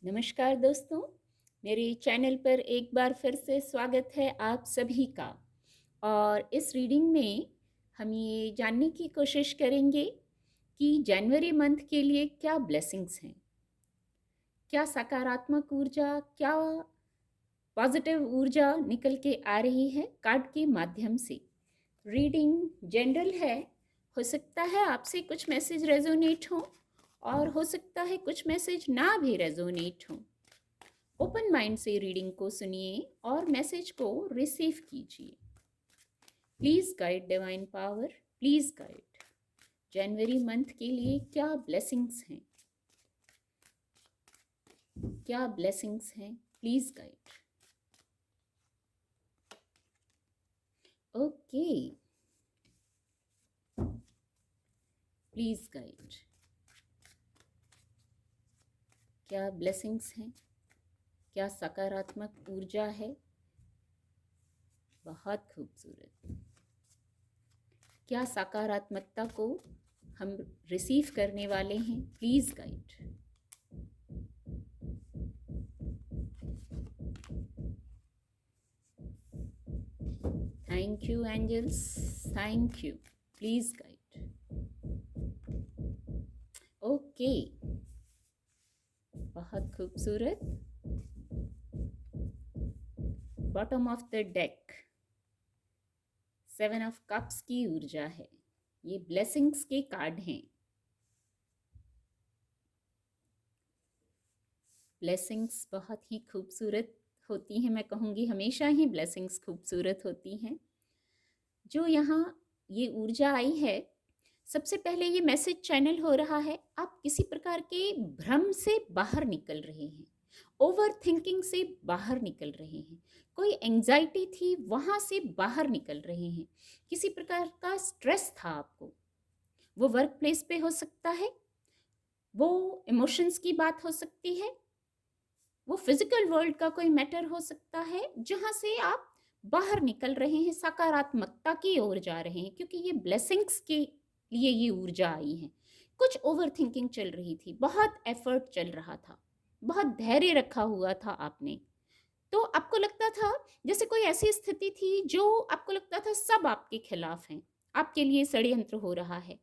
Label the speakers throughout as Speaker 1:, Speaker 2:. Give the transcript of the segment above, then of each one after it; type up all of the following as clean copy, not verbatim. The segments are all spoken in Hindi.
Speaker 1: नमस्कार दोस्तों, मेरे चैनल पर एक बार फिर से स्वागत है आप सभी का। और इस रीडिंग में हम ये जानने की कोशिश करेंगे कि जनवरी मंथ के लिए क्या ब्लेसिंग्स हैं, क्या सकारात्मक ऊर्जा, क्या पॉजिटिव ऊर्जा निकल के आ रही है कार्ड के माध्यम से। रीडिंग जनरल है, हो सकता है आपसे कुछ मैसेज रेजोनेट हो और हो सकता है कुछ मैसेज ना भी रेजोनेट हो। ओपन माइंड से रीडिंग को सुनिए और मैसेज को रिसीव कीजिए। Please guide divine power, please guide January month के लिए क्या ब्लेसिंग्स हैं, क्या ब्लेसिंग्स हैं, please guide. Okay, please guide क्या ब्लेसिंग्स हैं, क्या सकारात्मक ऊर्जा है। बहुत खूबसूरत। क्या सकारात्मकता को हम रिसीव करने वाले हैं, please guide. Thank you angels, thank you, please guide. Okay, बहुत खूबसूरत। Bottom of the deck 7 of cups की ऊर्जा है। ये ब्लेसिंग्स के कार्ड हैं। ब्लेसिंग्स बहुत ही खूबसूरत होती हैं, मैं कहूँगी हमेशा ही ब्लेसिंग्स खूबसूरत होती हैं। जो यहाँ ये ऊर्जा आई है, सबसे पहले ये मैसेज चैनल हो रहा है, आप किसी प्रकार के भ्रम से बाहर निकल रहे हैं, ओवर थिंकिंग से बाहर निकल रहे हैं, कोई एंजाइटी थी वहाँ से बाहर निकल रहे हैं, किसी प्रकार का स्ट्रेस था आपको, वो वर्क प्लेस पे हो सकता है, वो इमोशंस की बात हो सकती है, वो फिजिकल वर्ल्ड का कोई मैटर हो सकता है, जहाँ से आप बाहर निकल रहे हैं, सकारात्मकता की ओर जा रहे हैं, क्योंकि ये ब्लेसिंग्स के लिए ये ऊर्जा आई है। कुछ ओवर थिंकिंग चल रही थी, बहुत एफर्ट चल रहा था, बहुत धैर्य रखा हुआ था आपने, तो आपको लगता था जैसे कोई ऐसी स्थिति थी जो आपको लगता था सब आपके खिलाफ हैं, आपके लिए षड्यंत्र हो रहा है,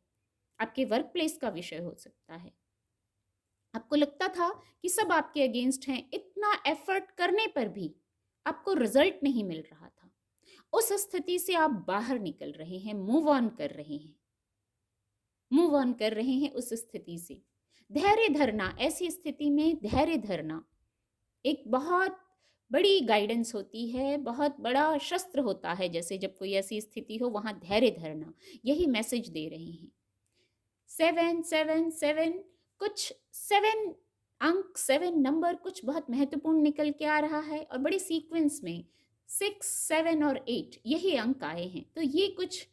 Speaker 1: आपके वर्क प्लेस का विषय हो सकता है। आपको लगता था कि सब आपके अगेंस्ट हैं, इतना एफर्ट करने पर भी आपको रिजल्ट नहीं मिल रहा था। उस स्थिति से आप बाहर निकल रहे हैं, मूव ऑन कर रहे हैं, मूव ऑन कर रहे हैं उस स्थिति से। धैर्य धरना, ऐसी स्थिति में धैर्य धरना एक बहुत बड़ी गाइडेंस होती है, बहुत बड़ा शस्त्र होता है। जैसे जब कोई ऐसी स्थिति हो वहां धैर्य धरना, यही मैसेज दे रहे हैं। 777, कुछ 7 अंक, 7 नंबर कुछ बहुत महत्वपूर्ण निकल के आ रहा है, और बड़ी सीक्वेंस में 6, 7 और 8 यही अंक आए हैं। तो ये कुछ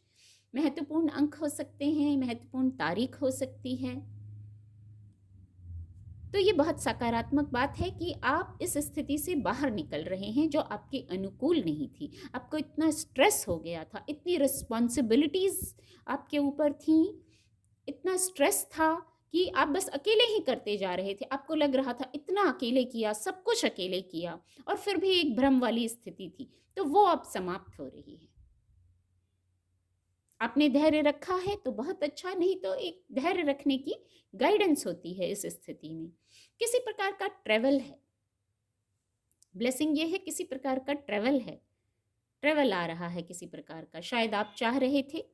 Speaker 1: महत्वपूर्ण अंक हो सकते हैं, महत्वपूर्ण तारीख हो सकती है। तो ये बहुत सकारात्मक बात है कि आप इस स्थिति से बाहर निकल रहे हैं जो आपके अनुकूल नहीं थी। आपको इतना स्ट्रेस हो गया था, इतनी रिस्पॉन्सिबिलिटीज आपके ऊपर थी, इतना स्ट्रेस था कि आप बस अकेले ही करते जा रहे थे। आपको लग रहा था इतना अकेले किया, सब कुछ अकेले किया, और फिर भी एक भ्रम वाली स्थिति थी। तो वो अब समाप्त हो रही है। आपने धैर्य रखा है तो बहुत अच्छा, नहीं तो एक धैर्य रखने की गाइडेंस होती है इस स्थिति में। किसी प्रकार का ट्रेवल है, ब्लेसिंग ये है, किसी प्रकार का ट्रेवल है, ट्रेवल आ रहा है किसी प्रकार का। शायद आप चाह रहे थे,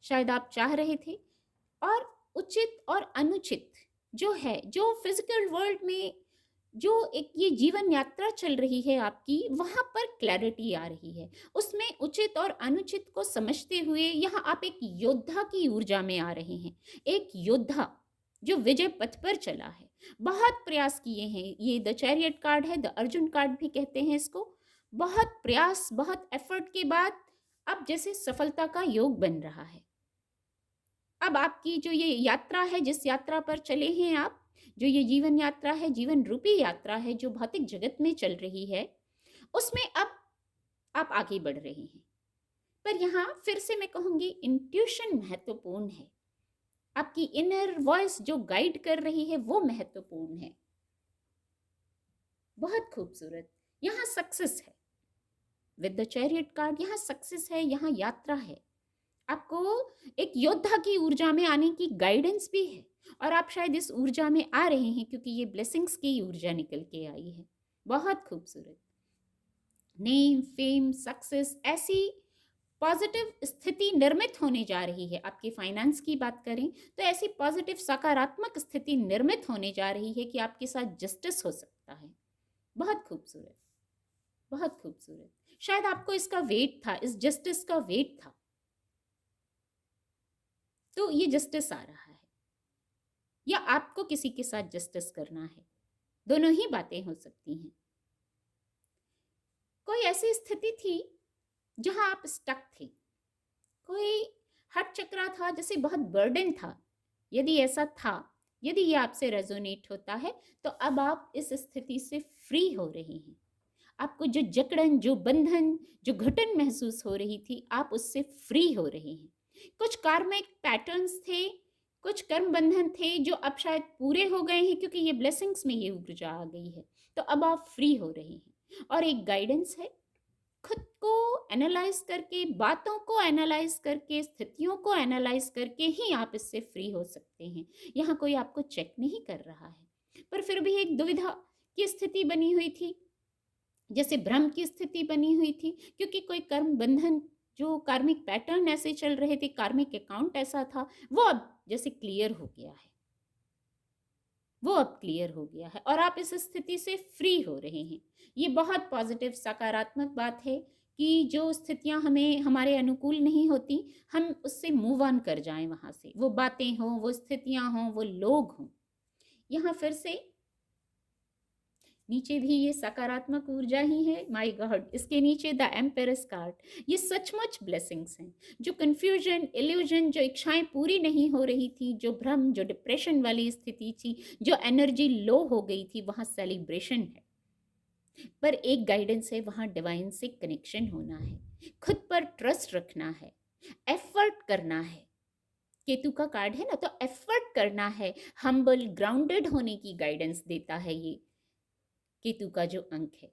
Speaker 1: शायद आप चाह रहे थे, और उचित और अनुचित जो है, जो फिजिकल वर्ल्ड में जो एक ये जीवन यात्रा चल रही है आपकी, वहां पर क्लैरिटी आ रही है। उसमें उचित और अनुचित को समझते हुए यहाँ आप एक योद्धा की ऊर्जा में आ रहे हैं। एक योद्धा जो विजय पथ पर चला है, बहुत प्रयास किए हैं। ये द चैरियट कार्ड है, द अर्जुन कार्ड भी कहते हैं इसको। बहुत प्रयास, बहुत एफर्ट के बाद अब जैसे सफलता का योग बन रहा है। अब आपकी जो ये यात्रा है, जिस यात्रा पर चले हैं आप, जो ये जीवन यात्रा है, जीवन रूपी यात्रा है जो भौतिक जगत में चल रही है, उसमें अब आप आगे बढ़ रहे हैं। पर यहाँ फिर से मैं कहूँगी इंट्यूशन महत्वपूर्ण है। आपकी इनर वॉइस जो गाइड कर रही है वो महत्वपूर्ण है। बहुत खूबसूरत। यहाँ सक्सेस है विद द चैरियट कार्ड, यहाँ सक्सेस है, यहाँ यात्रा है। आपको एक योद्धा की ऊर्जा में आने की गाइडेंस भी है, और आप शायद इस ऊर्जा में आ रहे हैं क्योंकि ये ब्लेसिंग्स की ऊर्जा निकल के आई है। बहुत खूबसूरत। नेम, फेम, सक्सेस, ऐसी पॉजिटिव स्थिति निर्मित होने जा रही है। आपकी फाइनेंस की बात करें तो ऐसी पॉजिटिव सकारात्मक स्थिति निर्मित होने जा रही है कि आपके साथ जस्टिस हो सकता है। बहुत खूबसूरत, बहुत खूबसूरत। शायद आपको इसका वेट था, इस जस्टिस का वेट था, तो ये जस्टिस आ रहा है, या आपको किसी के साथ जस्टिस करना है। दोनों ही बातें हो सकती हैं। कोई ऐसी स्थिति थी जहां आप स्टक थे, कोई हट चक्रा था, जैसे बहुत बर्डन था। यदि ऐसा था, यदि ये आपसे रेजोनेट होता है, तो अब आप इस स्थिति से फ्री हो रहे हैं। आपको जो जकड़न, जो बंधन, जो घुटन महसूस हो रही थी, आप उससे फ्री हो रहे हैं। कुछ कार्मिक पैटर्न्स थे, कुछ कर्म बंधन थे जो अब शायद पूरे हो गए हैं क्योंकि ये ब्लेसिंग्स में ये ऊर्जा आ गई है। तो अब आप फ्री हो रहे हैं, और एक गाइडेंस है। खुद को एनालाइज करके, बातों को एनालाइज करके, स्थितियों को एनालाइज करके ही आप इससे फ्री हो सकते हैं। यहाँ कोई आपको चेक नहीं कर रहा है, पर फिर भी एक दुविधा की स्थिति बनी हुई थी, जैसे भ्रम की स्थिति बनी हुई थी, क्योंकि कोई कर्म बंधन, जो कार्मिक पैटर्न ऐसे चल रहे थे, कार्मिक अकाउंट ऐसा था, वो अब जैसे क्लियर हो गया है, वो अब क्लियर हो गया है, और आप इस स्थिति से फ्री हो रहे हैं। ये बहुत पॉजिटिव, सकारात्मक बात है कि जो स्थितियां हमें हमारे अनुकूल नहीं होती, हम उससे मूव ऑन कर जाएं वहां से। वो बातें हों, वो स्थितियां हों, वो लोग हों। यहाँ फिर से नीचे भी ये सकारात्मक ऊर्जा ही है। माय गॉड, इसके नीचे द एम्पेरस कार्ड। ये सचमुच ब्लेसिंग्स हैं। जो कंफ्यूजन, इल्यूजन, जो इच्छाएं पूरी नहीं हो रही थी, जो भ्रम, जो डिप्रेशन वाली स्थिति थी, जो एनर्जी लो हो गई थी, वहां सेलिब्रेशन है। पर एक गाइडेंस है, वहां डिवाइन से कनेक्शन होना है, खुद पर ट्रस्ट रखना है, एफर्ट करना है। केतु का कार्ड है ना, तो एफर्ट करना है, हम्बल, ग्राउंडेड होने की गाइडेंस देता है ये केतु का जो अंक है।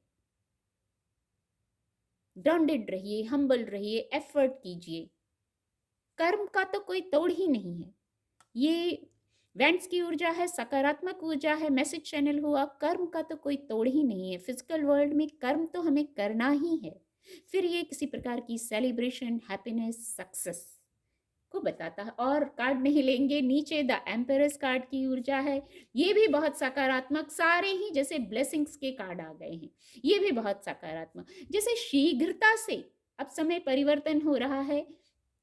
Speaker 1: ग्राउंडेड रहिए, हम्बल रहिए, एफर्ट कीजिए। कर्म का तो कोई तोड़ ही नहीं है। ये वेंट्स की ऊर्जा है, सकारात्मक ऊर्जा है, मैसेज चैनल हुआ। कर्म का तो कोई तोड़ ही नहीं है। फिजिकल वर्ल्ड में कर्म तो हमें करना ही है। फिर ये किसी प्रकार की सेलिब्रेशन, हैप्पीनेस, सक्सेस को बताता है। और कार्ड नहीं लेंगे, नीचे द एम्पेरस कार्ड की ऊर्जा है। ये भी बहुत सकारात्मक, सारे ही जैसे ब्लेसिंग्स के कार्ड आ गए हैं। ये भी बहुत सकारात्मक, जैसे शीघ्रता से अब समय परिवर्तन हो रहा है।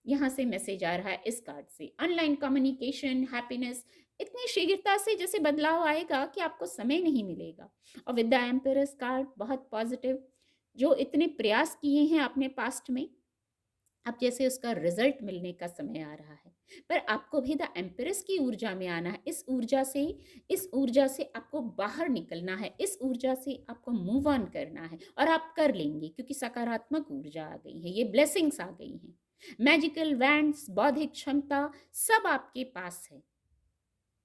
Speaker 1: यहाँ से मैसेज आ रहा है इस कार्ड से, ऑनलाइन कम्युनिकेशन, हैप्पीनेस, इतनी शीघ्रता से जैसे बदलाव आएगा कि आपको समय नहीं मिलेगा। और विद द एम्पेरस कार्ड बहुत पॉजिटिव, जो इतने प्रयास किए हैं आपने पास्ट में, अब जैसे उसका रिजल्ट मिलने का समय आ रहा है। पर आपको भी द एम्पेरस की ऊर्जा में आना है। इस ऊर्जा से आपको बाहर निकलना है। इस ऊर्जा से आपको मूव ऑन करना है, और आप कर लेंगे क्योंकि सकारात्मक ऊर्जा आ गई है, ये ब्लेसिंग्स आ गई हैं। मैजिकल वैंड्स, बौद्धिक क्षमता, सब आपके पास है।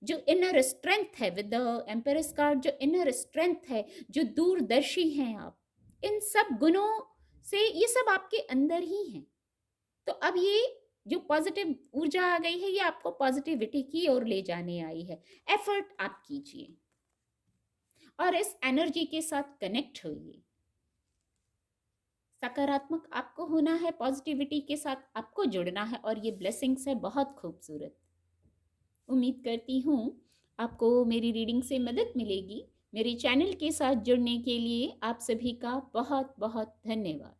Speaker 1: जो इनर स्ट्रेंथ है विद द एम्पेरस कार्ड, जो इनर स्ट्रेंथ है, जो दूरदर्शी हैं आप, इन सब गुणों से ये सब आपके अंदर ही हैं। तो अब ये जो पॉजिटिव ऊर्जा आ गई है, ये आपको पॉजिटिविटी की ओर ले जाने आई है। एफर्ट आप कीजिए और इस एनर्जी के साथ कनेक्ट होइए। सकारात्मक आपको होना है, पॉजिटिविटी के साथ आपको जुड़ना है, और ये ब्लेसिंग्स है बहुत खूबसूरत। उम्मीद करती हूँ आपको मेरी रीडिंग से मदद मिलेगी। मेरे चैनल के साथ जुड़ने के लिए आप सभी का बहुत बहुत धन्यवाद।